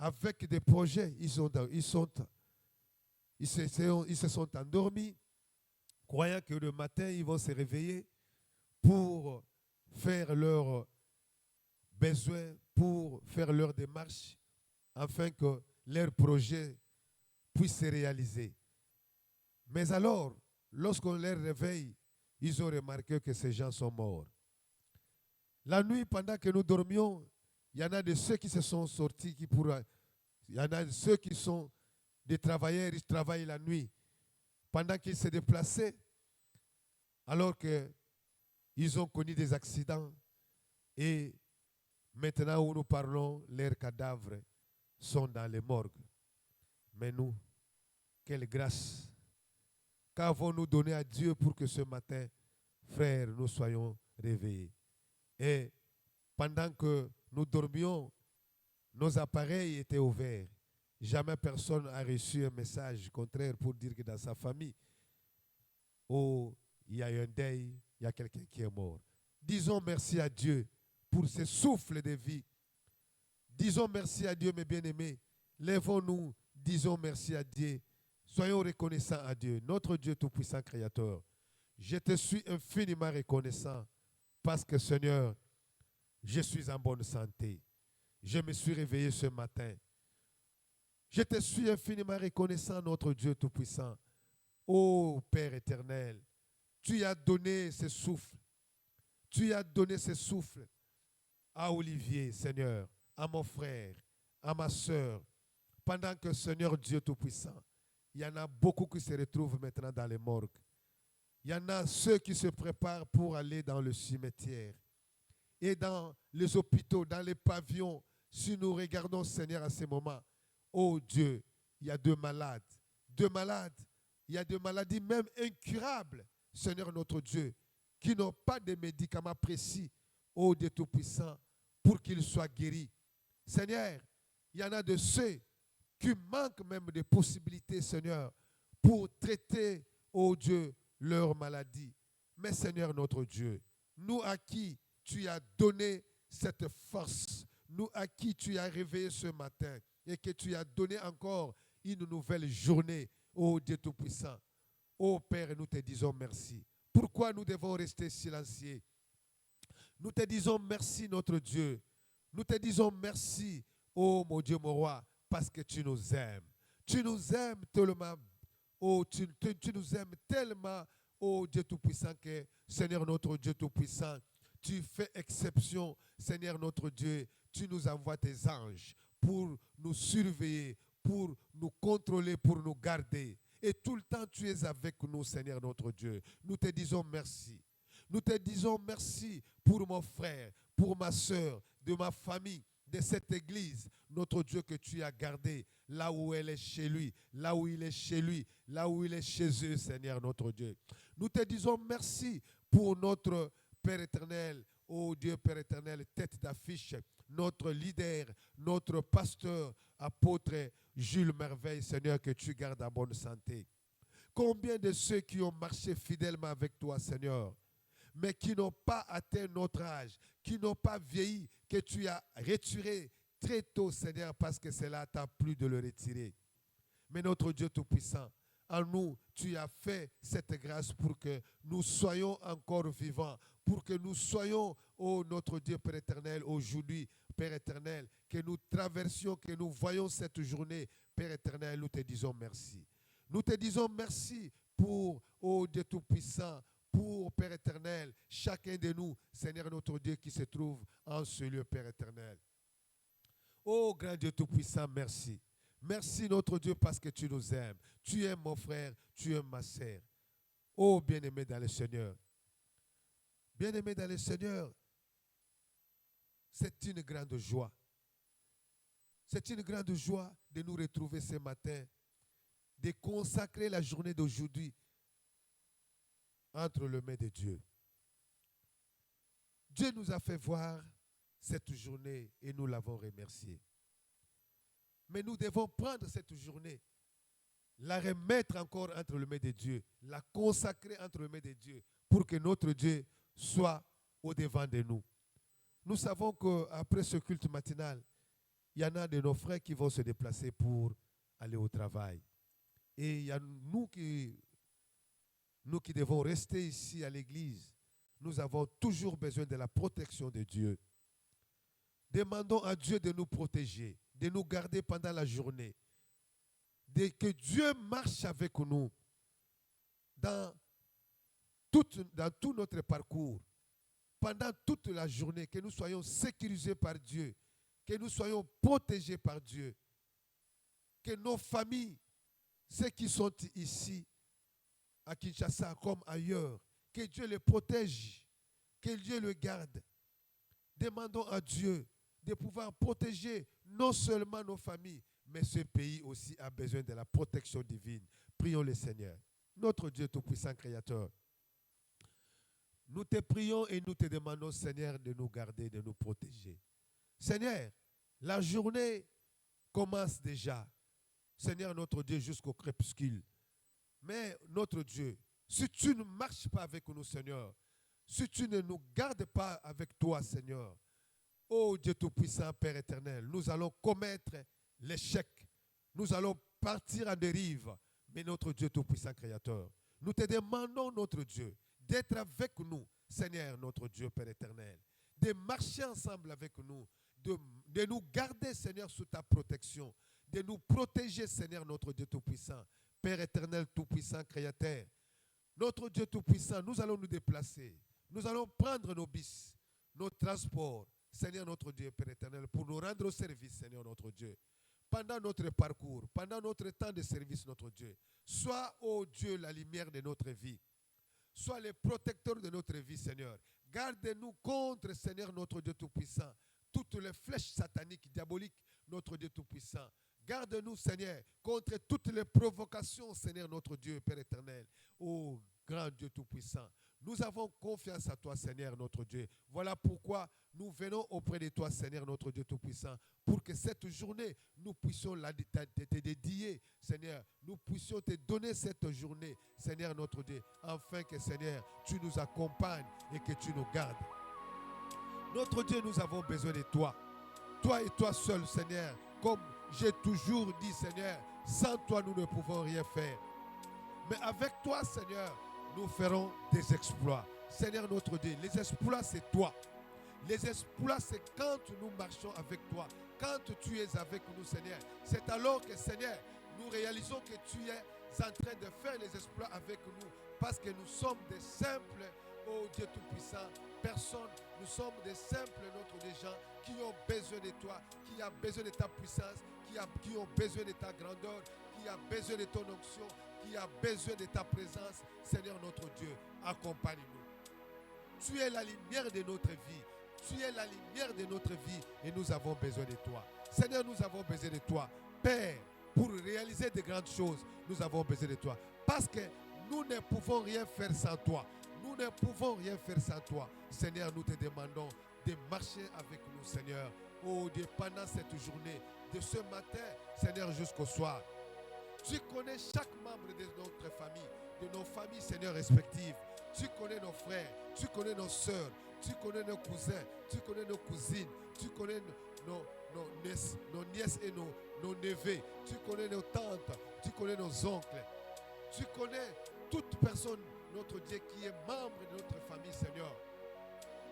avec des projets. Ils se sont endormis, croyant que le matin, ils vont se réveiller pour faire leurs besoins, pour faire leurs démarches, afin que leur projet puisse se réaliser. Mais alors, lorsqu'on les réveille, ils ont remarqué que ces gens sont morts. La nuit, pendant que nous dormions, il y en a de ceux qui se sont sortis, il y en a de ceux qui sont des travailleurs, ils travaillent la nuit. Pendant qu'ils se déplaçaient, alors qu'ils ont connu des accidents, et maintenant où nous parlons, leurs cadavres sont dans les morgues. Mais nous, quelle grâce! Qu'avons-nous donné à Dieu pour que ce matin, frères, nous soyons réveillés? Et pendant que nous dormions, nos appareils étaient ouverts. Jamais personne n'a reçu un message contraire pour dire que dans sa famille, oh, il y a eu un deuil, il y a quelqu'un qui est mort. Disons merci à Dieu pour ce souffle de vie. Disons merci à Dieu, mes bien-aimés. Lèvons-nous, disons merci à Dieu. Soyons reconnaissants à Dieu, notre Dieu tout-puissant créateur. Je te suis infiniment reconnaissant parce que, Seigneur, je suis en bonne santé. Je me suis réveillé ce matin. Je te suis infiniment reconnaissant, notre Dieu tout-puissant. Ô Père éternel, tu as donné ce souffle. Tu as donné ce souffle à Olivier, Seigneur, à mon frère, à ma soeur. Pendant que, Seigneur Dieu tout-puissant, il y en a beaucoup qui se retrouvent maintenant dans les morgues. Il y en a ceux qui se préparent pour aller dans le cimetière. Et dans les hôpitaux, dans les pavillons, si nous regardons, Seigneur, à ces moments, oh Dieu, il y a deux malades. Deux malades. Il y a des maladies même incurables, Seigneur notre Dieu, qui n'ont pas de médicaments précis, oh Dieu Tout-Puissant, pour qu'ils soient guéris. Seigneur, il y en a de ceux qui manquent même de possibilités, Seigneur, pour traiter, oh Dieu, leur maladie. Mais Seigneur notre Dieu, nous à qui tu as donné cette force, nous à qui tu as réveillé ce matin et que tu as donné encore une nouvelle journée, ô Dieu Tout-Puissant. Ô Père, nous te disons merci. Pourquoi nous devons rester silencieux? Nous te disons merci, notre Dieu. Nous te disons merci, ô mon Dieu, mon roi, parce que tu nous aimes. Tu nous aimes tellement, oh, tu nous aimes tellement, ô Dieu Tout-Puissant, que Seigneur notre Dieu Tout-Puissant, tu fais exception, Seigneur notre Dieu. Tu nous envoies tes anges pour nous surveiller, pour nous contrôler, pour nous garder. Et tout le temps, tu es avec nous, Seigneur notre Dieu. Nous te disons merci. Nous te disons merci pour mon frère, pour ma soeur, de ma famille, de cette église, notre Dieu que tu as gardé, là où elle est chez lui, là où il est chez lui, là où il est chez eux, Seigneur notre Dieu. Nous te disons merci pour notre Père éternel, ô Dieu Père éternel, tête d'affiche, notre leader, notre pasteur, apôtre Jules Merveille, Seigneur, que tu gardes en bonne santé. Combien de ceux qui ont marché fidèlement avec toi, Seigneur, mais qui n'ont pas atteint notre âge, qui n'ont pas vieilli, que tu as retiré très tôt, Seigneur, parce que cela t'a plu de le retirer. Mais notre Dieu Tout-Puissant, en nous, tu as fait cette grâce pour que nous soyons encore vivants, pour que nous soyons, oh notre Dieu Père éternel, aujourd'hui, Père éternel, que nous traversions, que nous voyons cette journée, Père éternel, nous te disons merci. Nous te disons merci pour, oh Dieu Tout-Puissant, pour, Père éternel, chacun de nous, Seigneur notre Dieu, qui se trouve en ce lieu, Père éternel. Oh grand Dieu Tout-Puissant, merci. Merci notre Dieu parce que tu nous aimes. Tu aimes mon frère, tu aimes ma sœur. Oh bien-aimé dans le Seigneur. Bien-aimé dans le Seigneur, c'est une grande joie. C'est une grande joie de nous retrouver ce matin, de consacrer la journée d'aujourd'hui entre les mains de Dieu. Dieu nous a fait voir cette journée et nous l'avons remercié. Mais nous devons prendre cette journée, la remettre encore entre les mains de Dieu, la consacrer entre les mains de Dieu pour que notre Dieu soit au devant de nous. Nous savons qu'après ce culte matinal, il y en a de nos frères qui vont se déplacer pour aller au travail. Et il y a nous qui devons rester ici à l'église. Nous avons toujours besoin de la protection de Dieu. Demandons à Dieu de nous protéger, de nous garder pendant la journée. Que Dieu marche avec nous dans tout notre parcours, pendant toute la journée, que nous soyons sécurisés par Dieu, que nous soyons protégés par Dieu, que nos familles, ceux qui sont ici, à Kinshasa comme ailleurs, que Dieu les protège, que Dieu le garde. Demandons à Dieu de pouvoir protéger non seulement nos familles, mais ce pays aussi a besoin de la protection divine. Prions le Seigneur. Notre Dieu Tout-Puissant Créateur, nous te prions et nous te demandons, Seigneur, de nous garder, de nous protéger. Seigneur, la journée commence déjà. Seigneur, notre Dieu, jusqu'au crépuscule. Mais notre Dieu, si tu ne marches pas avec nous, Seigneur, si tu ne nous gardes pas avec toi, Seigneur, ô Dieu Tout-Puissant, Père éternel, nous allons commettre l'échec. Nous allons partir en dérive. Mais notre Dieu Tout-Puissant Créateur, nous te demandons, notre Dieu, d'être avec nous, Seigneur, notre Dieu, Père éternel, de marcher ensemble avec nous, de nous garder, Seigneur, sous ta protection, de nous protéger, Seigneur, notre Dieu Tout-Puissant, Père éternel, Tout-Puissant, Créateur. Notre Dieu Tout-Puissant, nous allons nous déplacer. Nous allons prendre nos bis, nos transports, Seigneur, notre Dieu, Père éternel, pour nous rendre au service, Seigneur, notre Dieu. Pendant notre parcours, pendant notre temps de service, notre Dieu. Sois, ô Dieu, la lumière de notre vie. Sois le protecteur de notre vie, Seigneur. Garde-nous contre, Seigneur, notre Dieu Tout-Puissant, toutes les flèches sataniques, diaboliques, notre Dieu Tout-Puissant. Garde-nous, Seigneur, contre toutes les provocations, Seigneur, notre Dieu, Père éternel. Ô grand Dieu Tout-Puissant, nous avons confiance à toi, Seigneur, notre Dieu. Voilà pourquoi nous venons auprès de toi, Seigneur, notre Dieu Tout-Puissant, pour que cette journée, nous puissions te dédier, Seigneur. Nous puissions te donner cette journée, Seigneur, notre Dieu, afin que, Seigneur, tu nous accompagnes et que tu nous gardes. Notre Dieu, nous avons besoin de toi. Toi et toi seul, Seigneur. Comme j'ai toujours dit, Seigneur, sans toi, nous ne pouvons rien faire. Mais avec toi, Seigneur, nous ferons des exploits. Seigneur notre Dieu, les exploits, c'est toi. Les exploits, c'est quand nous marchons avec toi. Quand tu es avec nous, Seigneur. C'est alors que, Seigneur, nous réalisons que tu es en train de faire les exploits avec nous. Parce que nous sommes des simples, ô Dieu Tout-Puissant, personnes. Nous sommes des simples, des gens qui ont besoin de toi, qui ont besoin de ta puissance, qui ont besoin de ta grandeur, qui ont besoin de ton onction, qui a besoin de ta présence. Seigneur notre Dieu, accompagne-nous. Tu es la lumière de notre vie. Tu es la lumière de notre vie et nous avons besoin de toi. Seigneur, nous avons besoin de toi. Père, pour réaliser de grandes choses, nous avons besoin de toi. Parce que nous ne pouvons rien faire sans toi. Nous ne pouvons rien faire sans toi. Seigneur, nous te demandons de marcher avec nous, Seigneur. Oh Dieu, pendant cette journée, de ce matin, Seigneur, jusqu'au soir. Tu connais chaque membre de notre famille, de nos familles, Seigneur, respectives. Tu connais nos frères, tu connais nos sœurs, tu connais nos cousins, tu connais nos cousines, tu connais nos nièces et nos neveux, tu connais nos tantes, tu connais nos oncles. Tu connais toute personne, notre Dieu, qui est membre de notre famille, Seigneur.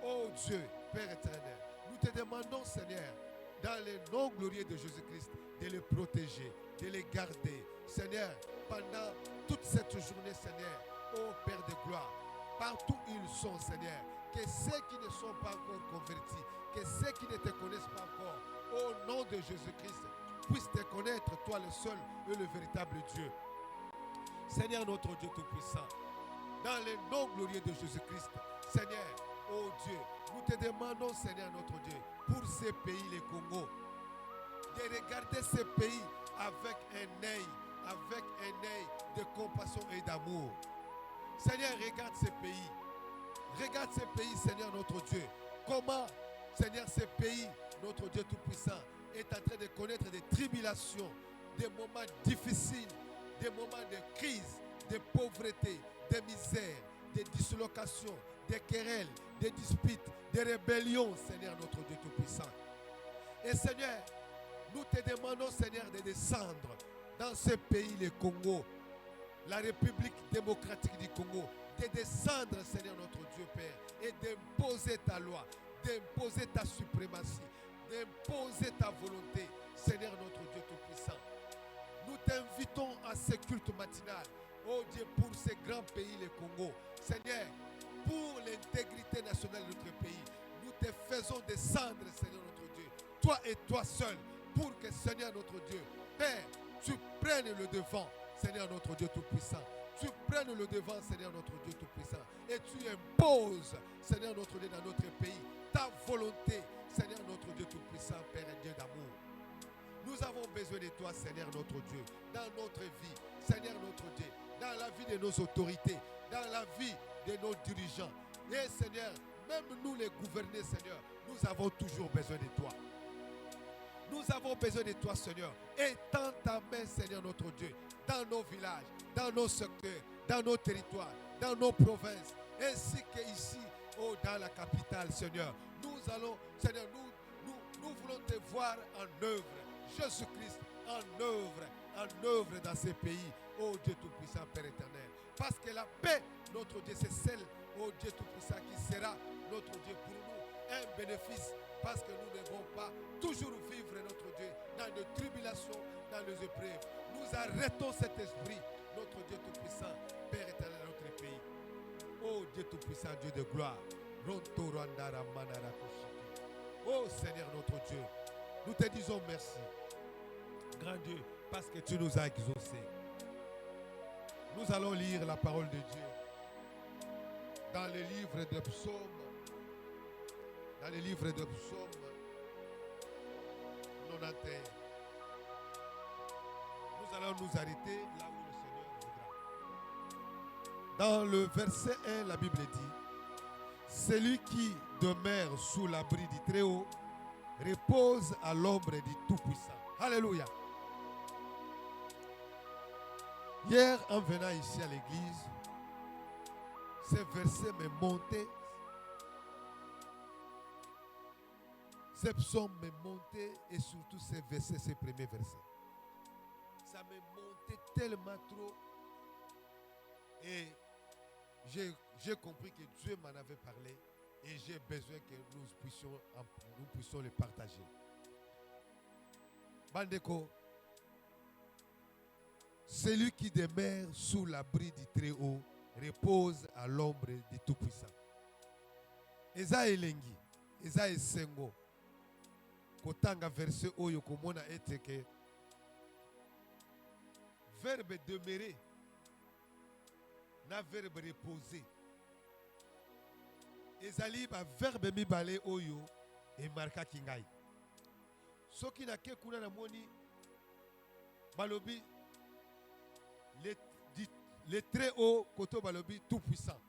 Oh Dieu, Père éternel, nous te demandons, Seigneur, dans le nom glorieux de Jésus-Christ, de les protéger, de les garder. Seigneur, pendant toute cette journée, Seigneur, ô Père de gloire, partout où ils sont, Seigneur, que ceux qui ne sont pas encore convertis, que ceux qui ne te connaissent pas encore, au nom de Jésus-Christ, puissent te connaître, toi le seul et le véritable Dieu. Seigneur notre Dieu Tout-Puissant, dans le nom glorieux de Jésus-Christ, Seigneur, ô Dieu, nous te demandons, Seigneur notre Dieu, pour ces pays, les Congo, de regarder ces pays avec un œil de compassion et d'amour. Seigneur, regarde ces pays. Regarde ces pays, Seigneur notre Dieu. Comment, Seigneur, ces pays, notre Dieu Tout-Puissant, est en train de connaître des tribulations, des moments difficiles, des moments de crise, de pauvreté, de misère, de dislocation, des querelles, des disputes, des rébellions, Seigneur notre Dieu Tout-Puissant. Et Seigneur, Nous te demandons, Seigneur, de descendre dans ce pays, le Congo, la République démocratique du Congo, de descendre, Seigneur notre Dieu Père, et d'imposer ta loi, d'imposer ta suprématie, d'imposer ta volonté, Seigneur notre Dieu Tout-Puissant. Nous t'invitons à ce culte matinal, oh Dieu, pour ce grand pays, le Congo. Seigneur, pour l'intégrité nationale de notre pays, nous te faisons descendre, Seigneur notre Dieu, toi et toi seul, pour que, Seigneur notre Dieu, Père, tu prennes le devant, Seigneur notre Dieu Tout-Puissant. Tu prennes le devant, Seigneur notre Dieu Tout-Puissant, et tu imposes, Seigneur notre Dieu, dans notre pays, ta volonté, Seigneur notre Dieu Tout-Puissant, Père et Dieu d'amour. Nous avons besoin de toi, Seigneur notre Dieu, dans notre vie, Seigneur notre Dieu, dans la vie de nos autorités, dans la vie de nos dirigeants. Et Seigneur, même nous les gouvernés, Seigneur, nous avons toujours besoin de toi. Nous avons besoin de toi, Seigneur. Étends ta main, Seigneur notre Dieu, dans nos villages, dans nos secteurs, dans nos territoires, dans nos provinces, ainsi qu'ici, oh, dans la capitale, Seigneur. Nous allons, Seigneur, nous voulons te voir en œuvre. Jésus-Christ en œuvre dans ces pays, oh Dieu Tout-Puissant, Père éternel. Parce que la paix, notre Dieu, c'est celle, oh Dieu Tout-Puissant, qui sera notre Dieu pour nous, un bénéfice, parce que nous ne devons pas toujours vivre, notre Dieu, dans les tribulations, dans les épreuves. Nous arrêtons cet esprit, notre Dieu Tout-Puissant, Père éternel, notre pays. Oh Dieu Tout-Puissant, Dieu de gloire. Oh Seigneur notre Dieu, nous te disons merci, grand Dieu, parce que tu nous as exaucés. Nous allons lire la parole de Dieu dans le livre de Psaumes. Dans le livre de Psaumes 91. Nous allons nous arrêter là où le Seigneur voudra. Dans le verset 1, la Bible dit: celui qui demeure sous l'abri du Très-Haut repose à l'ombre du Tout-Puissant. Alléluia. Hier, en venant ici à l'église, ce verset me montait. Ces psaumes me montaient, et surtout ces versets, ces premiers versets. Ça me montait tellement trop. Et j'ai compris que Dieu m'en avait parlé. Et j'ai besoin que nous puissions le partager. Bandeko, celui qui demeure sous l'abri du Très-Haut repose à l'ombre du Tout-Puissant. Eza elengi, eza esengo. Kotanga verset oyo komona eteke. Verbe demeurer na verbe reposer. Ezali ba verbe mibale oyo e marka kingai. Soki na ke kuna na moni balobi le très haut koto balobi tout puissant.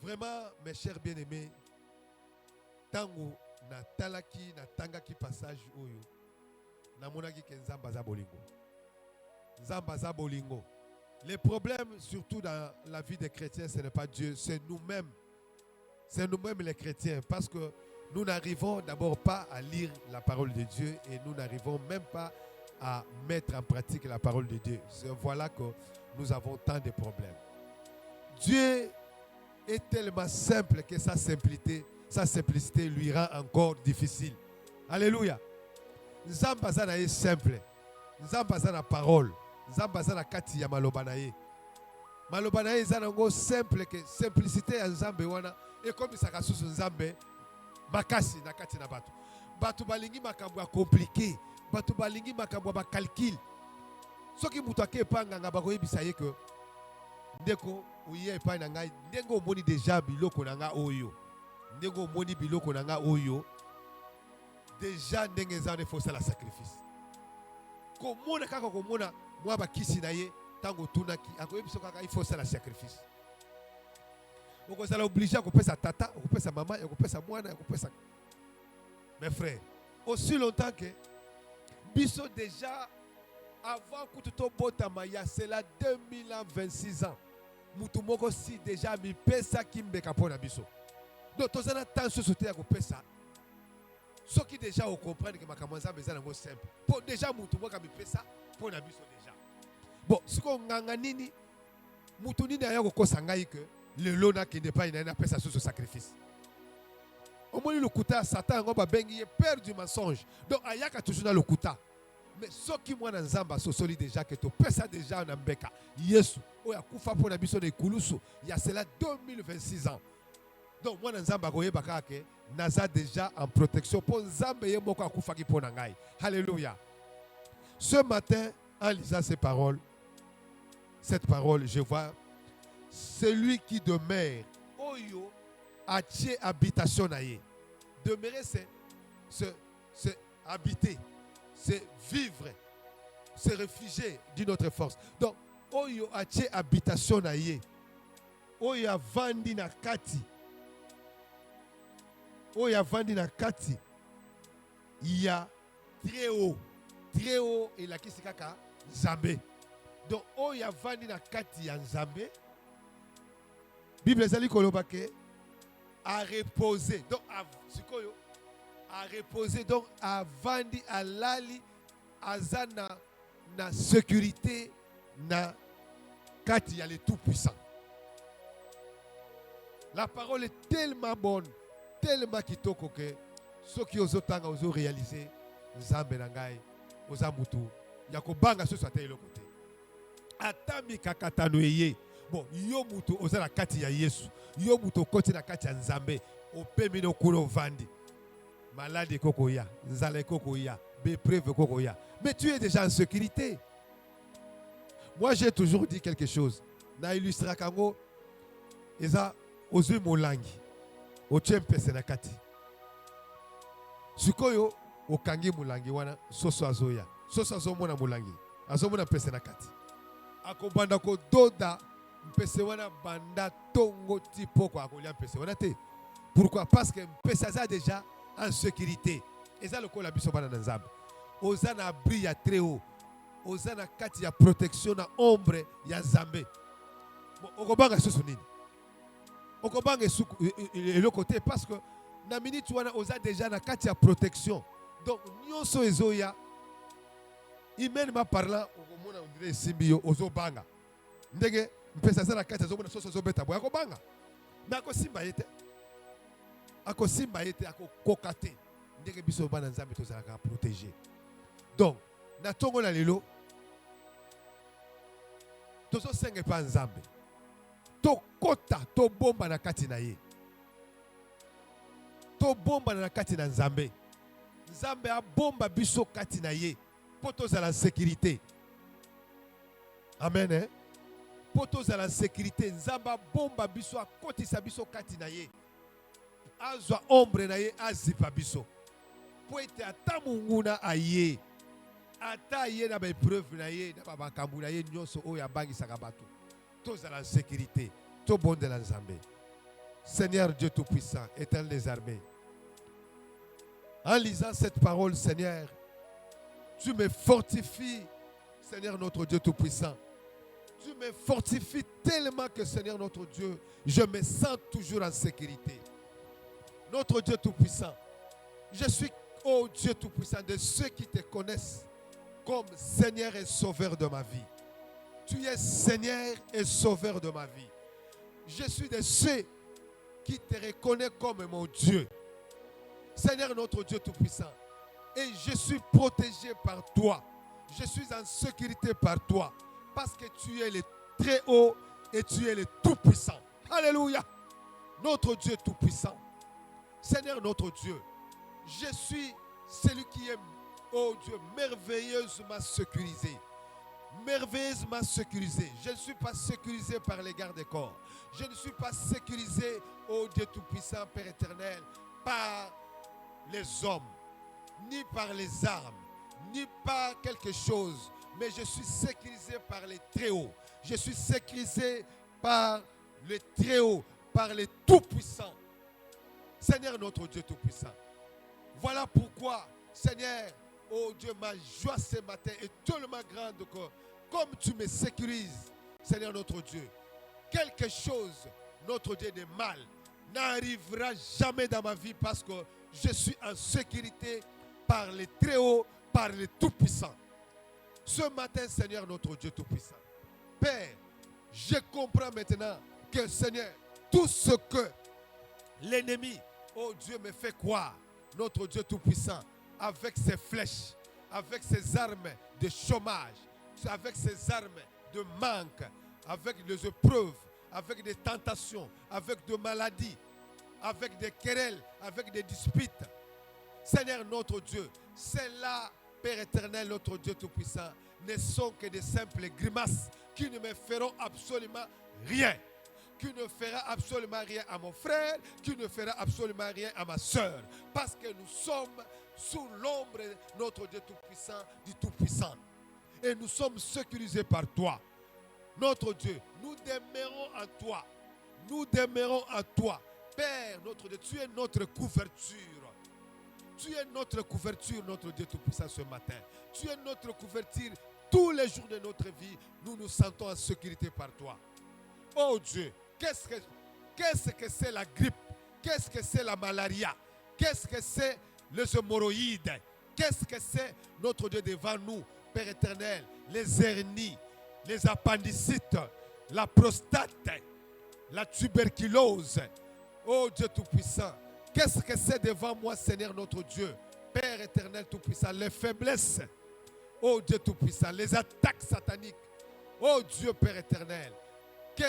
Vraiment mes chers bien-aimés, tango na talaki na tangaki passage oyo na monaki ke nzamba za bolingo. Nzamba za bolingo. Les problèmes, surtout dans la vie des chrétiens, ce n'est pas Dieu, c'est nous-mêmes. C'est nous-mêmes les chrétiens. Parce que nous n'arrivons d'abord pas à lire la parole de Dieu et nous n'arrivons même pas à mettre en pratique la parole de Dieu. Voilà que nous avons tant de problèmes. Dieu est tellement simple que sa simplicité lui rend encore difficile. Alléluia. Nzamba zana est simple. Nzamba zana parole. Nzamba zana kati ya maloba na ye. Maloba na ye zana ngo simple que simplicité ya nzambe wana et comme ça kasusu nzambe makasi na kati na bato. Bato balingi makambo ya compliqué, bato balingi makambo ba calcul. Soki mutu akepanga nga bakoyebisa ye que ndeko uye epai na ngai ndengo omoni déjà biloko na nga oyo. Ndengo omoni biloko na nga oyo. Déjà ndenge ezane fosa la sacrifice. Komona kaka komona mwa bakisi na ye tango tunaki akoyebiso kaka il faut ça la sacrifice. Okozala obligé à kopesa tata, okopesa maman, okopesa mwana, okopesa. Mes frères, aussi longtemps que biso déjà avant kututo botama ya cela 2026 ans. Mutu moko si déjà mi pesa kimbeka pona biso. Donc tozana tension sote ya kopesa. Ceux qui déjà comprennent que ma camarade est simple. Pour déjà, Moutou, moi, quand je fais ça, pour la déjà. Bon, ce qu'on a nini, Moutou ni n'a pas de que le lona qui n'est pas une appel ça sous ce sacrifice. Au moins, le kuta, Satan, on va bengi, peur du mensonge. Donc, Ayaka toujours dans le kuta. Mais ceux qui moi dans Zamba sont solides déjà que tu peux ça déjà en Ambeka. Yesu, oh ya kufa pour la mission de Kulusu. Il y a cela 2026 ans. Donc moi dans Zamba goye bakake naza déjà en protection pour Zamba et moko akufa ki pour nangai. Alléluia. Ce matin en lisant cette parole, je vois celui qui demeure oyo atie habitation naye. Demeurer c'est habiter. C'est vivre, c'est réfugier d'une autre force. Donc, oyo atie habitation na ye, oyo avandi na kati, il y a très haut et la kisi kaka Nzambe. Donc, oyo avandi na kati ya Nzambe, Bible ezali koloba ke a reposer. Donc, sikoyo à reposer, donc à vandi à lali azana na sécurité na kati ya le tout puissant. La parole est tellement bonne, tellement kitoko que ceux qui osent tanga osent réaliser nzambe na ngai oza mutu ya kobanga so soit le côté atami kakatano eye bon yo mutu oza na kati ya Yesu yo mutu koti na kati ya nzambe opemi no kulo vandi malade kokoya, nzale kokoya, bépreuve kokoya. Mais tu es déjà en sécurité. Moi, j'ai toujours dit quelque chose. Na illustra kango, eza ozu molangi, ochempe senakati. Sukoyo, okangi molangi wana, soso azoya. Soso azomona molangi, azomona pese nakati. Akobanda ko doda, mpese wana banda tongo tipo kwa akolia mpese wana te. Pourquoi? Parce que mpese aza déjà en sécurité. Et ça le col la biso bana nzambe. Ozana abri ya très haut. Ozana kati ya protection na ombre ya Nzambe. Bon, okobanga susu nini? Okobanga suku le côté parce que na minute wana oza déjà na kati ya protection. Donc nyonso ezoya imene parlant okomona on dirait simbio ozobanga. Ndenge mpesa za na kati azomona soso zobeta boya kobanga. Mais akosimba yete. Akosimba yete akokokate ndenge biso bana nzambe tozalaka protéger. Donc na tongo na lelo tozo senge pa nzambe to kota to bomba na kati na ye to bomba na kati na nzambe nzambe a bomba biso kati na ye po tozala sécurité. Amen. Po tozala sécurité nzamba bomba biso akotisa biso kati na ye azwa ombre na ye azipa biso po ete ata munguna aye ata ye na baepreuve na ye na bakambu na ye nyonso oyo abangisaka bato tozala sécurité tobondela nzambe. Seigneur Dieu Tout-Puissant, Éternel des armées, en lisant cette parole, Seigneur, tu me fortifies, Seigneur notre Dieu Tout-Puissant. Tu me fortifies tellement que, Seigneur notre Dieu, je me sens toujours en sécurité. Notre Dieu Tout-Puissant, je suis, oh Dieu Tout-Puissant, de ceux qui te connaissent comme Seigneur et Sauveur de ma vie. Tu es Seigneur et Sauveur de ma vie. Je suis de ceux qui te reconnaissent comme mon Dieu. Seigneur notre Dieu Tout-Puissant. Et je suis protégé par toi. Je suis en sécurité par toi. Parce que tu es le très haut et tu es le Tout-Puissant. Alléluia. Notre Dieu Tout-Puissant. Seigneur notre Dieu, je suis celui qui est, oh Dieu, merveilleusement sécurisé. Merveilleusement sécurisé. Je ne suis pas sécurisé par les gardes-corps. Je ne suis pas sécurisé, oh Dieu Tout-Puissant, Père éternel, par les hommes, ni par les armes, ni par quelque chose. Mais je suis sécurisé par les très hauts. Je suis sécurisé par les très hauts, par les tout-puissants. Seigneur notre Dieu Tout-Puissant. Voilà pourquoi, Seigneur, oh Dieu, ma joie ce matin est tellement grande que comme tu me sécurises, Seigneur notre Dieu, quelque chose, notre Dieu, de mal n'arrivera jamais dans ma vie parce que je suis en sécurité par les Très-Hauts, par les Tout-Puissants. Ce matin, Seigneur, notre Dieu Tout-Puissant, Père, je comprends maintenant que, Seigneur, tout ce que l'ennemi, oh Dieu, me fait croire, notre Dieu Tout-Puissant, avec ses flèches, avec ses armes de chômage, avec ses armes de manque, avec des épreuves, avec des tentations, avec des maladies, avec des querelles, avec des disputes. Seigneur notre Dieu, celles-là, Père éternel, notre Dieu Tout-Puissant, ne sont que des simples grimaces qui ne me feront absolument rien. Qui ne fera absolument rien à mon frère, qui ne fera absolument rien à ma soeur. Parce que nous sommes sous l'ombre de notre Dieu Tout-Puissant, du Tout-Puissant. Et nous sommes sécurisés par toi. Notre Dieu, nous demeurons en toi. Nous demeurons en toi. Père, notre Dieu, tu es notre couverture. Tu es notre couverture, notre Dieu Tout-Puissant, ce matin. Tu es notre couverture tous les jours de notre vie. Nous nous sentons en sécurité par toi. Oh Dieu, qu'est-ce que c'est la grippe? Qu'est-ce que c'est la malaria? Qu'est-ce que c'est les hémorroïdes? Qu'est-ce que c'est, notre Dieu, devant nous, Père éternel? Les hernies, les appendicites, la prostate, la tuberculose. Oh Dieu Tout-Puissant, qu'est-ce que c'est devant moi, Seigneur notre Dieu? Père éternel Tout-Puissant, les faiblesses. Oh Dieu Tout-Puissant, les attaques sataniques. Oh Dieu Père éternel, que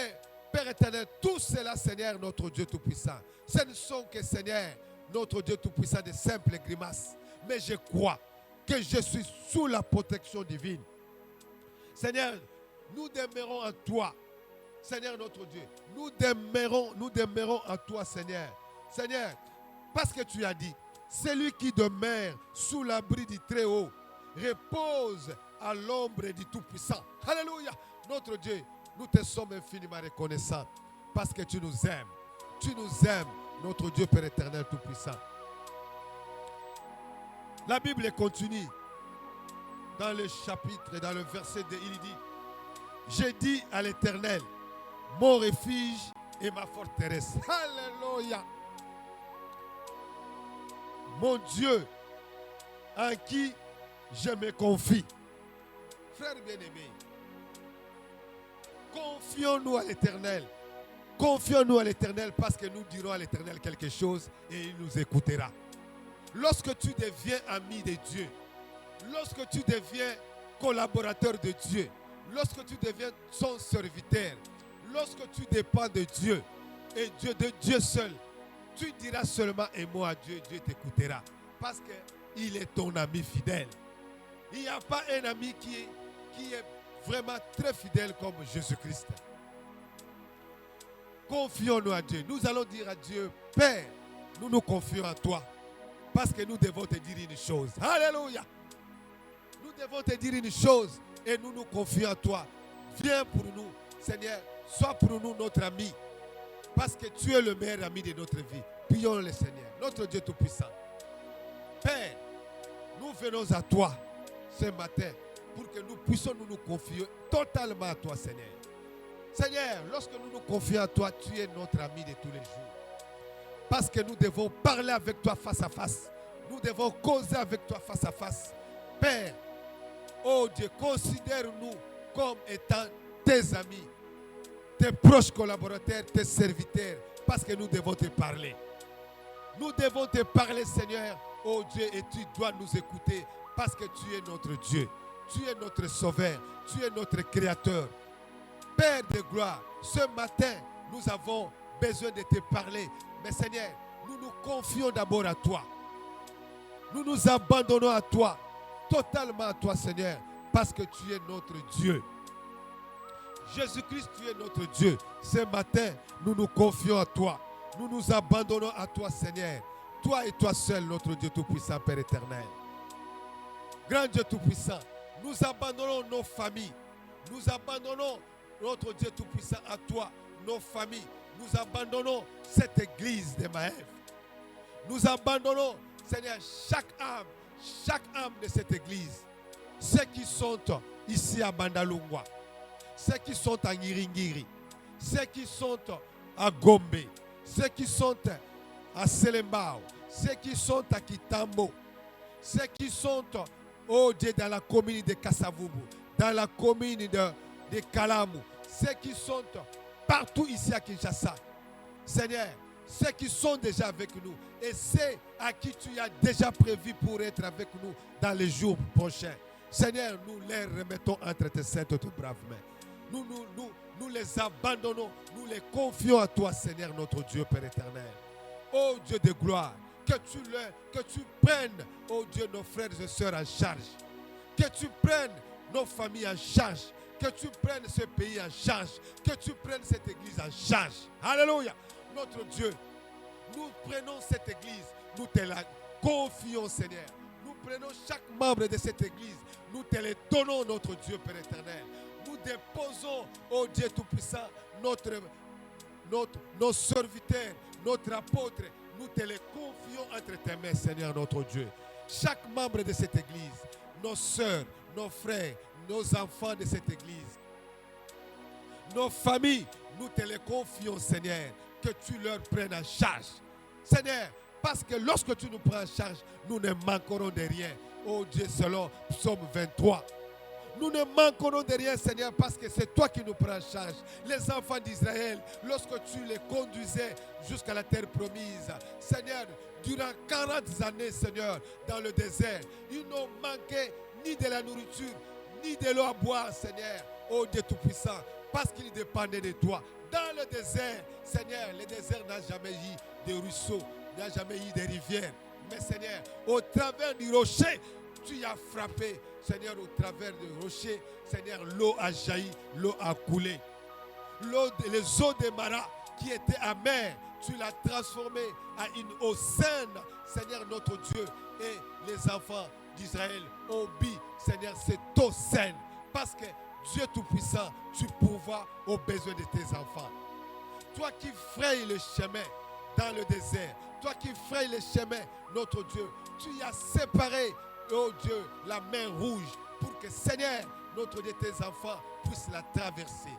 Père éternel, tout cela, Seigneur notre Dieu Tout-Puissant, ce ne sont que, Seigneur notre Dieu Tout-Puissant, de simples grimaces. Mais je crois que je suis sous la protection divine. Seigneur, nous demeurons en toi. Seigneur notre Dieu, nous demeurons en toi, Seigneur. Seigneur, parce que tu as dit, celui qui demeure sous l'abri du Très-Haut repose à l'ombre du Tout-Puissant. Alléluia. Notre Dieu, nous te sommes infiniment reconnaissants parce que tu nous aimes. Tu nous aimes, notre Dieu Père éternel Tout-Puissant. La Bible continue dans le chapitre, dans le verset 2, il dit, j'ai dit à l'Éternel, mon refuge et ma forteresse. Alléluia. Mon Dieu, en qui je me confie. Frères bien-aimés, confions-nous à l'Éternel. Confions-nous à l'Éternel parce que nous dirons à l'Éternel quelque chose et il nous écoutera. Lorsque tu deviens ami de Dieu, lorsque tu deviens collaborateur de Dieu, lorsque tu deviens son serviteur, lorsque tu dépends de Dieu et de Dieu seul, tu diras seulement un mot à Dieu, Dieu t'écoutera. Parce qu'il est ton ami fidèle. Il n'y a pas un ami qui est vraiment très fidèle comme Jésus-Christ. Confions-nous à Dieu. Nous allons dire à Dieu, Père, nous nous confions à toi. Parce que nous devons te dire une chose. Alléluia. Nous devons te dire une chose et nous nous confions à toi. Viens pour nous, Seigneur. Sois pour nous notre ami. Parce que tu es le meilleur ami de notre vie. Prions le Seigneur, notre Dieu Tout-Puissant. Père, nous venons à toi ce matin pour que nous puissions nous confier totalement à toi, Seigneur. Seigneur, lorsque nous nous confions à toi, tu es notre ami de tous les jours. Parce que nous devons parler avec toi face à face. Nous devons causer avec toi face à face. Père, oh Dieu, considère-nous comme étant tes amis, tes proches collaborateurs, tes serviteurs, parce que nous devons te parler. Nous devons te parler, Seigneur, oh Dieu, et tu dois nous écouter, parce que tu es notre Dieu, tu es notre Sauveur, tu es notre Créateur. Père de gloire, ce matin, nous avons besoin de te parler. Mais Seigneur, nous nous confions d'abord à toi. Nous nous abandonnons à toi, totalement à toi, Seigneur, parce que tu es notre Dieu. Jésus-Christ, tu es notre Dieu. Ce matin, nous nous confions à toi. Nous nous abandonnons à toi, Seigneur. Toi et toi seul, notre Dieu Tout-Puissant, Père éternel. Grand Dieu Tout-Puissant, nous abandonnons nos familles. Nous abandonnons notre Dieu Tout-Puissant à toi, nos familles. Nous abandonnons cette église de Maëv. Nous abandonnons, Seigneur, chaque âme de cette église. Ceux qui sont ici à Bandalungwa, ceux qui sont à Ngiringiri, ceux qui sont à Gombe, ceux qui sont à Selembao, ceux qui sont à Kitambo, ceux qui sont, oh Dieu, dans la commune de Kasavubu, dans la commune de Kalamu, ceux qui sont partout ici à Kinshasa. Seigneur, ceux qui sont déjà avec nous et ceux à qui tu as déjà prévu pour être avec nous dans les jours prochains. Seigneur, nous les remettons entre tes saintes et tes braves mains. Nous les abandonnons, nous les confions à toi, Seigneur, notre Dieu, Père éternel. Oh Dieu de gloire, que tu prennes, oh Dieu, nos frères et sœurs en charge. Que tu prennes nos familles en charge. Que tu prennes ce pays en charge. Que tu prennes cette église en charge. Alléluia. Notre Dieu, nous prenons cette église, nous te la confions, Seigneur. Nous prenons chaque membre de cette église, nous te les donnons, notre Dieu, Père éternel. Nous déposons, oh Dieu Tout-Puissant, nos serviteurs, notre apôtre, nous te les confions entre tes mains, Seigneur, notre Dieu. Chaque membre de cette église, nos sœurs, nos frères, nos enfants de cette église, nos familles, nous te les confions, Seigneur, que tu leur prennes en charge. Seigneur, parce que lorsque tu nous prends en charge, nous ne manquerons de rien. Oh Dieu, selon Psaume 23. Nous ne manquerons de rien, Seigneur, parce que c'est toi qui nous prends en charge. Les enfants d'Israël, lorsque tu les conduisais jusqu'à la terre promise, Seigneur, durant 40 années, Seigneur, dans le désert, ils n'ont manqué ni de la nourriture, ni de l'eau à boire, Seigneur. Oh Dieu Tout-Puissant, parce qu'ils dépendaient de toi. Dans le désert, Seigneur, le désert n'a jamais eu de ruisseaux, n'a jamais eu de rivières. Mais Seigneur, au travers du rocher, tu as frappé. Seigneur, au travers du rocher, Seigneur, l'eau a jailli, l'eau a coulé. Les eaux de Mara qui étaient amères, tu l'as transformée en une eau saine, Seigneur notre Dieu. Et les enfants d'Israël ont bu, Seigneur, cette eau saine. Parce que Dieu Tout-Puissant, tu pourvois aux besoins de tes enfants. Toi qui frayes le chemin dans le désert, toi qui frayes le chemin, notre Dieu, tu as séparé, oh Dieu, la mer rouge pour que, Seigneur, notre Dieu, tes enfants puissent la traverser.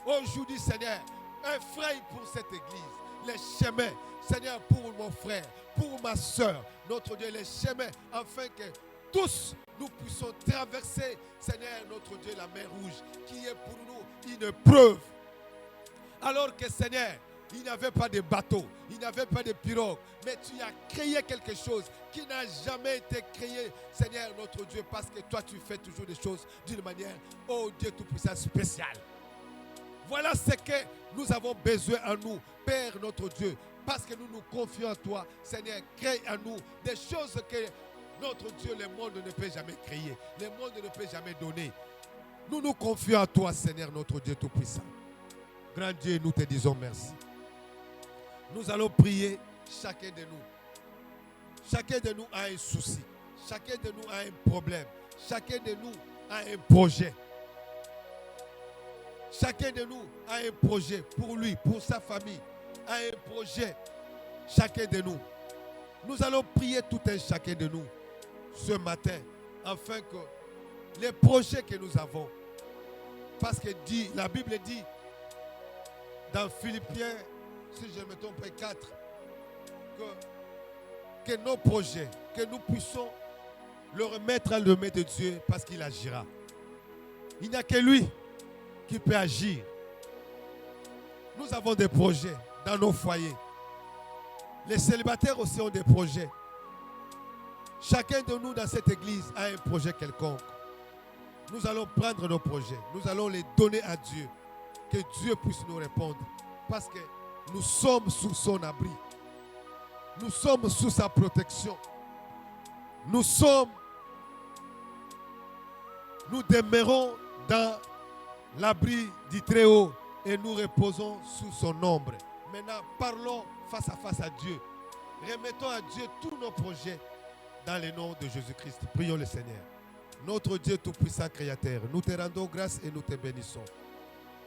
Aujourd'hui, Seigneur, effraie pour cette église les chemins, Seigneur, pour mon frère, pour ma soeur, notre Dieu, les chemins, afin que tous nous puissions traverser, Seigneur, notre Dieu, la mer rouge, qui est pour nous une preuve. Alors que, Seigneur, il n'y avait pas de bateau, il n'y avait pas de pirogue, mais tu as créé quelque chose qui n'a jamais été créé, Seigneur, notre Dieu, parce que toi, tu fais toujours des choses d'une manière, oh Dieu Tout-Puissant, spéciale. Voilà ce que nous avons besoin en nous, Père notre Dieu, parce que nous nous confions en toi, Seigneur, crée en nous des choses que notre Dieu, le monde ne peut jamais créer, le monde ne peut jamais donner. Nous nous confions à toi, Seigneur, notre Dieu Tout-Puissant. Grand Dieu, nous te disons merci. Nous allons prier chacun de nous. Chacun de nous a un souci. Chacun de nous a un problème. Chacun de nous a un projet. Chacun de nous a un projet pour lui, pour sa famille. A un projet. Chacun de nous. Nous allons prier tout un chacun de nous ce matin, afin que les projets que nous avons, parce que la Bible dit dans Philippiens, si je ne me trompe pas, 4, que nos projets, que nous puissions le remettre à le main de Dieu, parce qu'il agira. Il n'y a que lui qui peut agir. Nous avons des projets dans nos foyers. Les célibataires aussi ont des projets. Chacun de nous dans cette église a un projet quelconque. Nous allons prendre nos projets. Nous allons les donner à Dieu. Que Dieu puisse nous répondre. Parce que nous sommes sous son abri. Nous sommes sous sa protection. Nous demeurons dans l'abri du Très-Haut et nous reposons sous son ombre. Maintenant, parlons face à face à Dieu. Remettons à Dieu tous nos projets dans le nom de Jésus-Christ. Prions le Seigneur. Notre Dieu Tout-Puissant Créateur, nous te rendons grâce et nous te bénissons.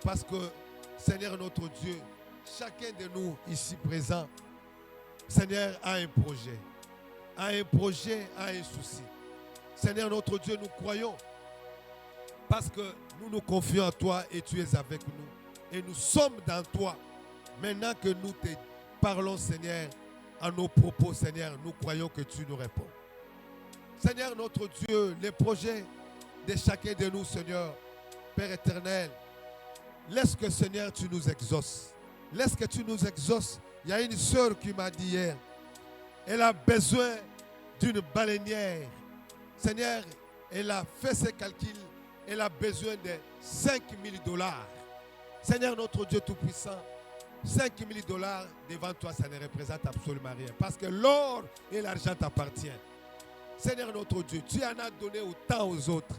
Parce que, Seigneur notre Dieu, chacun de nous ici présents, Seigneur, a un projet. A un projet, a un souci. Seigneur notre Dieu, nous croyons. Parce que nous nous confions à toi et tu es avec nous. Et nous sommes dans toi. Maintenant que nous te parlons, Seigneur, à nos propos, Seigneur, nous croyons que tu nous réponds. Seigneur notre Dieu, les projets de chacun de nous, Seigneur, Père éternel, laisse que, Seigneur, tu nous exauces. Laisse que tu nous exauces. Il y a une sœur qui m'a dit hier, elle a besoin d'une baleinière. Seigneur, elle a fait ses calculs, elle a besoin de $5,000. Seigneur notre Dieu Tout-Puissant, $5,000 devant toi, ça ne représente absolument rien. Parce que l'or et l'argent t'appartiennent. Seigneur notre Dieu, tu en as donné autant aux autres.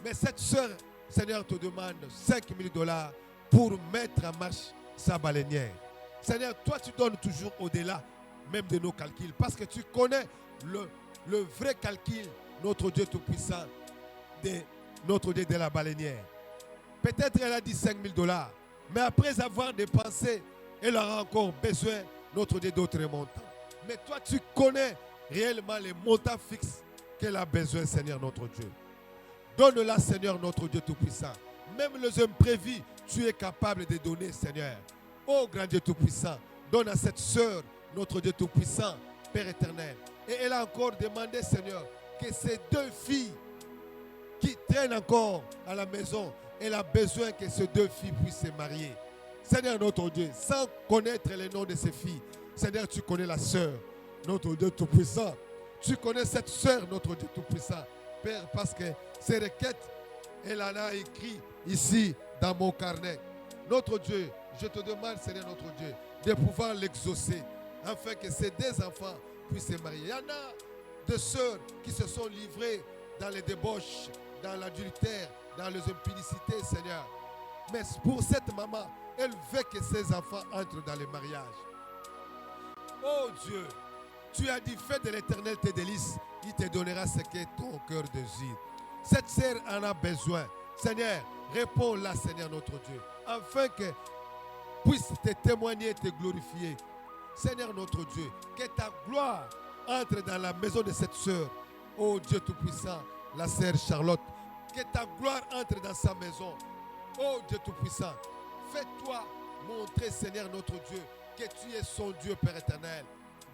Mais cette sœur, Seigneur, te demande $5,000 pour mettre en marche sa baleinière. Seigneur, toi tu donnes toujours au-delà même de nos calculs. Parce que tu connais le vrai calcul, notre Dieu Tout-Puissant, de notre Dieu de la baleinière. Peut-être elle a dit $5,000. Mais après avoir dépensé, elle aura encore besoin, notre Dieu, d'autres montants. Mais toi, tu connais réellement les montants fixes qu'elle a besoin, Seigneur notre Dieu. Donne-la, Seigneur notre Dieu Tout-Puissant. Même les imprévus, tu es capable de donner, Seigneur. Oh grand Dieu Tout-Puissant, donne à cette sœur, notre Dieu Tout-Puissant, Père éternel. Et elle a encore demandé, Seigneur, que ces deux filles qui traînent encore à la maison, elle a besoin que ces deux filles puissent se marier. Seigneur notre Dieu, sans connaître les noms de ces filles, Seigneur, tu connais la sœur, notre Dieu Tout-Puissant. Tu connais cette sœur, notre Dieu Tout-Puissant. Père, parce que ces requêtes, elle en a écrit ici dans mon carnet. Notre Dieu, je te demande, Seigneur notre Dieu, de pouvoir l'exaucer, afin que ces deux enfants puissent se marier. Il y en a de sœurs qui se sont livrées dans les débauches, dans l'adultère, dans les impudicités, Seigneur. Mais pour cette maman, elle veut que ses enfants entrent dans le mariage. Oh Dieu, tu as dit, fais de l'Éternel tes délices, il te donnera ce que ton cœur désire. Cette sœur en a besoin. Seigneur, réponds-la, Seigneur notre Dieu, afin que puisse te témoigner et te glorifier. Seigneur notre Dieu, que ta gloire entre dans la maison de cette sœur. Oh Dieu Tout-Puissant, la sœur Charlotte, que ta gloire entre dans sa maison. Oh Dieu Tout-Puissant, fais-toi montrer, Seigneur notre Dieu, que tu es son Dieu, Père éternel.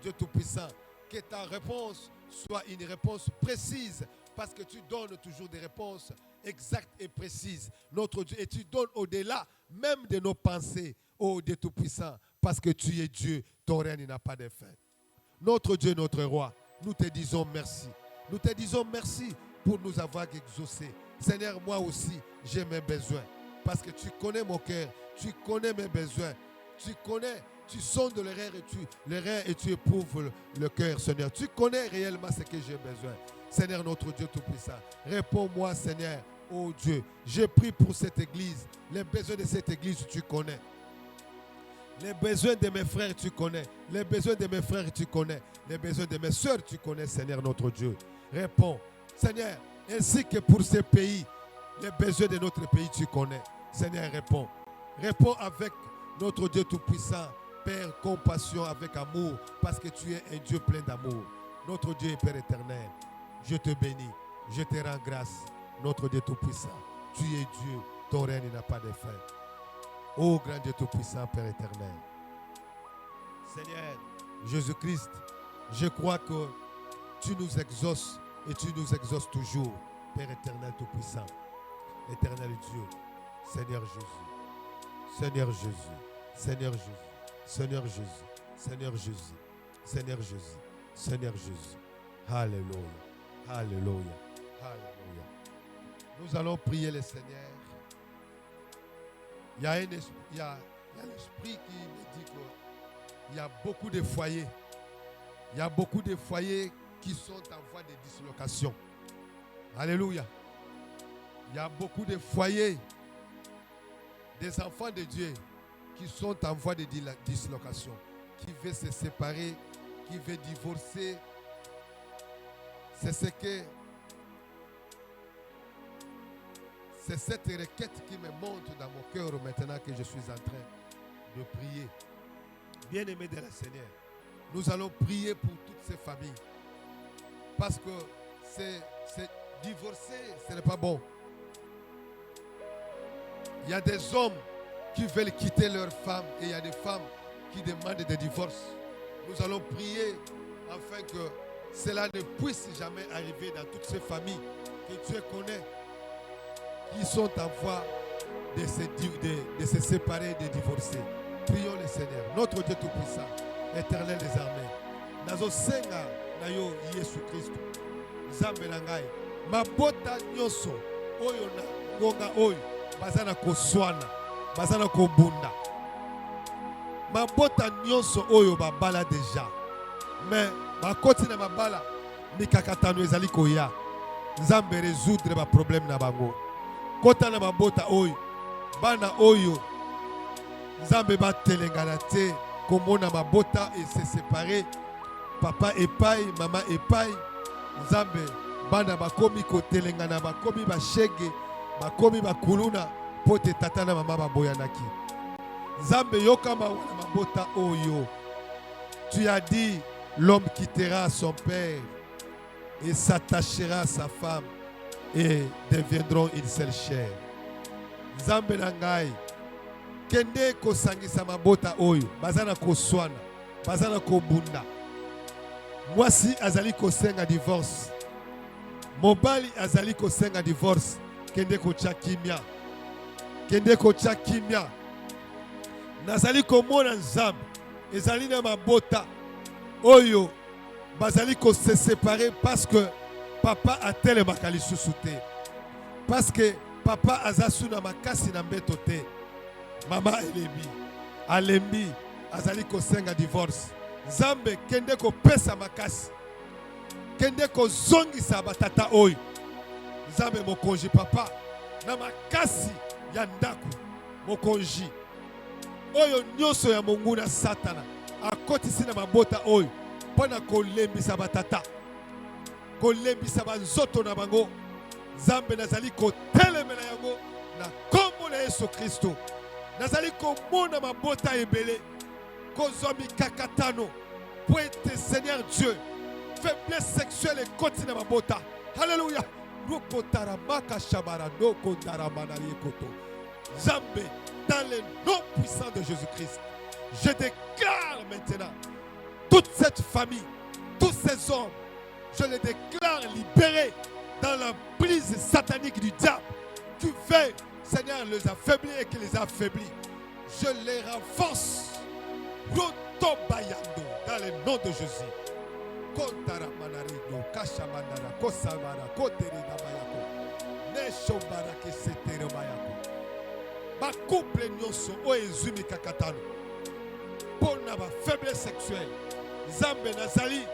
Dieu Tout-Puissant, que ta réponse soit une réponse précise, parce que tu donnes toujours des réponses exactes et précises, notre Dieu, et tu donnes au-delà même de nos pensées, oh Dieu Tout-Puissant, parce que tu es Dieu, ton règne n'a pas de fin. Notre Dieu, notre roi, nous te disons merci. Nous te disons merci pour nous avoir exaucés. Seigneur, moi aussi, j'ai mes besoins, parce que tu connais mon cœur, tu connais mes besoins, tu connais. Tu sondes le rein et tu éprouves le cœur, Seigneur. Tu connais réellement ce que j'ai besoin. Seigneur, notre Dieu Tout-Puissant, réponds-moi, Seigneur, oh Dieu. Je prie pour cette église. Les besoins de cette église, tu connais. Les besoins de mes frères, tu connais. Les besoins de mes frères, tu connais. Les besoins de mes soeurs, tu connais, Seigneur, notre Dieu. Réponds, Seigneur, ainsi que pour ces pays, les besoins de notre pays, tu connais. Seigneur, réponds. Réponds avec notre Dieu Tout-Puissant. Père, compassion avec amour, parce que tu es un Dieu plein d'amour. Notre Dieu est Père éternel. Je te bénis, je te rends grâce, notre Dieu Tout-Puissant. Tu es Dieu, ton règne n'a pas de fin. Ô grand Dieu Tout-Puissant, Père éternel. Seigneur, Jésus-Christ, je crois que tu nous exauces et tu nous exauces toujours, Père éternel Tout-Puissant. Éternel Dieu, Seigneur Jésus, Seigneur Jésus, Seigneur Jésus. Seigneur Jésus, Seigneur Jésus, Seigneur Jésus, Seigneur Jésus. Alléluia, Alléluia, Alléluia. Nous allons prier le Seigneur. Il y a l'esprit qui me dit qu'il y a beaucoup de foyers. Il y a beaucoup de foyers qui sont en voie de dislocation. Alléluia. Il y a beaucoup de foyers des enfants de Dieu qui sont en voie de dislocation, qui veulent se séparer, qui veulent divorcer. C'est cette requête qui me monte dans mon cœur maintenant que je suis en train de prier. Bien-aimés de la Seigneur, nous allons prier pour toutes ces familles. Parce que c'est divorcer, ce n'est pas bon. Il y a des hommes qui veulent quitter leur femme et il y a des femmes qui demandent des divorces. Nous allons prier afin que cela ne puisse jamais arriver dans toutes ces familles que Dieu connaît, qui sont en voie de se séparer, de divorcer. Prions le Seigneur, notre Dieu Tout-Puissant, éternel des armées. Nazo senga na yo Yesu Christ. Zambe na ngai. Mabota nyoso oyo na ngonga oyo bazana koswana, bazana kobunda. Mabota nyonso oyo babala déjà. Mais bakoti na babala mikakatano ezali koya. Nzambe résoudre ba problème na bango. Kota na mabota oyo bana oyo Nzambe batelengana te komona mabota et se séparer. Papa epai, maman epai. Nzambe bana bakomi kotelengana, bakomi bashege, bakomi bakuluna pote tata na mama baboyanaki. Nzambe yokama wana mabota oyo. Tu as dit, l'homme quittera son père et s'attachera à sa femme et deviendront une seule chair. Nzambe na ngai kende kosangisa mabota oyo bazana koswana, bazana kobunda. Mwasi azali kosenga divorce, mobali azali kosenga divorce, kende kotia kimia, kende kotia kimia. Nazali komona Nzambe ezali na mabota oyo bazali ko se séparer parce que papa a telemaka lisusu te, parce que papa azasu na makasi na mbeto te. Mama elembi alembi azali kosenga divorce. Nzambe kende ko pesa makasi, kende ko zongisa batata oyo. Nzambe mokonji papa na makasi ya ndaku mokonji oyo nyonso ya monguna satana akotisi na mabota oyo mpona kolembisa batata, kolembisa banzoto na bango. Nzambe nazali kotelemela yango na kombo na Yesu Kristo. Nazali komona mabota ebele kozwa mikakatano po ete Seigneur Dieu faiblesse sexuelle ekoti na mabota. Alléluia. Rokotaramaka shabarando kondaramanarie koto. Nzambe, dans le nom puissant de Jésus-Christ, je déclare maintenant toute cette famille, tous ces hommes, je les déclare libérés dans la prise satanique du diable qui veut, Seigneur, les affaiblir et qui les affaiblit. Je les renforce. Rotobayando, dans le nom de Jésus. Kontaramanarino, kashamandara, kosamara, koterina bayako, neshobara kesetere bayako. Ma couple nyonso o ezumi kakatano. Pona ba faiblesse sexuelle. Nzambe nazali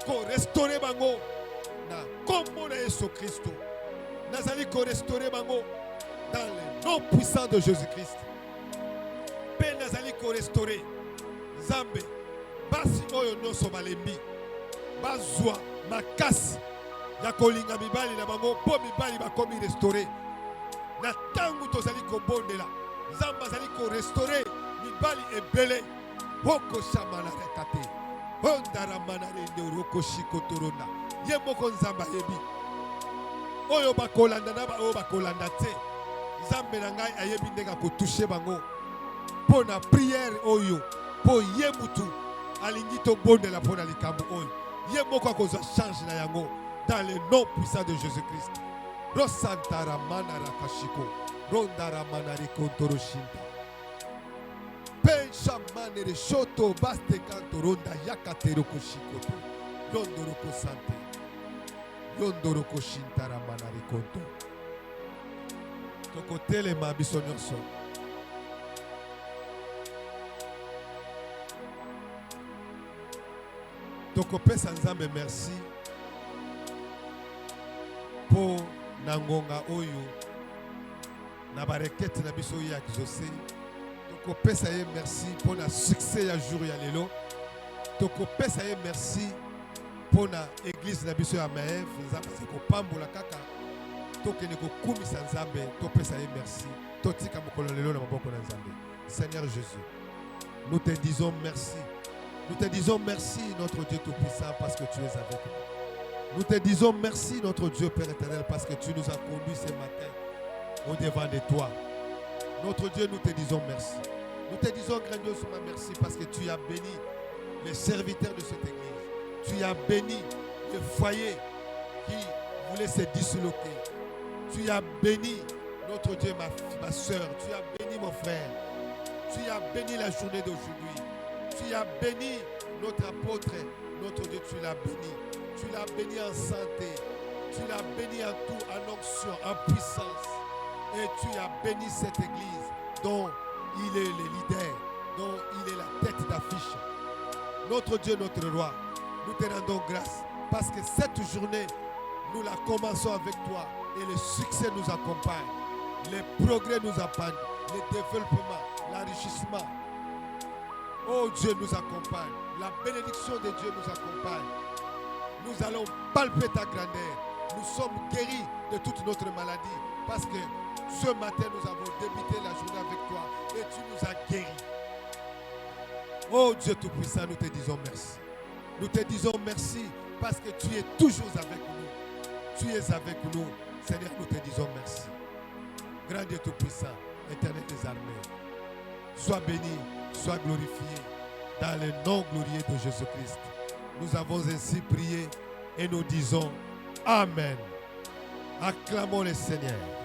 ko restaurer bango na kombo na Yesu Kristo. Nazali ko restaurer bango dans le nom puissant de Jésus-Christ. Pe nazali ko restaurer Nzambe basi oyo nyonso balembi bazwa makasi ya kolinga mibali na bango po mibali bakomi restaurer. Na tangu tozali kobondela Nzambe azali ko restaurer mibali ebele hoko shamana rekate hondara manare ndoroko shikotorona ye moko Nzambe ayebi oyo bakolanda na oyo bakolanda te. Nzambe na ngai ayebi ndenge kotoucher bango po na prière oyo po ye mutu alingi tobondela po na likambo oyo ye moko akozwa change na yango dans le nom puissant de Jésus-Christ. Rosantara manara kashiko rondara manari kontoroshinta pensha manere shoto baste kanto ronda yakatero koshikoto yondoroko sante yondoroko shintara manari konto tokotele mabiso nyonso. Tokopesa Nzambe merci po nangonga oyo na barekete na biso ya exaucé. Tokopesa ye merci po na succès ya jour ya lelo. Tokopesa ye merci po na église na biso ya Maeve. Nzambe akopambola kaka tokende kokumisa Nzambe. Topesa ye merci. Totika mokolo lelo na maboko na Nzambe. Seigneur Jésus, nous te disons merci. Nous te disons merci, notre Dieu Tout-Puissant, parce que tu es avec nous. Nous te disons merci, notre Dieu Père éternel, parce que tu nous as conduits ce matin au-devant de toi. Notre Dieu, nous te disons merci. Nous te disons grandiosement merci parce que tu as béni les serviteurs de cette église. Tu as béni le foyer qui voulait se disloquer. Tu as béni, notre Dieu, ma soeur. Tu as béni mon frère. Tu as béni la journée d'aujourd'hui. Tu as béni notre apôtre. Notre Dieu, tu l'as béni. Tu l'as béni en santé. Tu l'as béni en tout, en onction, en puissance. Et tu as béni cette église dont il est le leader, dont il est la tête d'affiche. Notre Dieu, notre roi, nous te rendons grâce parce que cette journée, nous la commençons avec toi et le succès nous accompagne. Les progrès nous accompagnent, le développement, l'enrichissement. Oh Dieu nous accompagne. La bénédiction de Dieu nous accompagne. Nous allons palper ta grandeur. Nous sommes guéris de toute notre maladie parce que ce matin nous avons débuté la journée avec toi et tu nous as guéris. Oh Dieu Tout-Puissant, nous te disons merci. Nous te disons merci parce que tu es toujours avec nous. Tu es avec nous. Seigneur, nous te disons merci. Grand Dieu Tout-Puissant, Éternel des armées, sois béni, sois glorifié dans le nom glorieux de Jésus-Christ. Nous avons ainsi prié et nous disons Amen. Acclamons le Seigneur.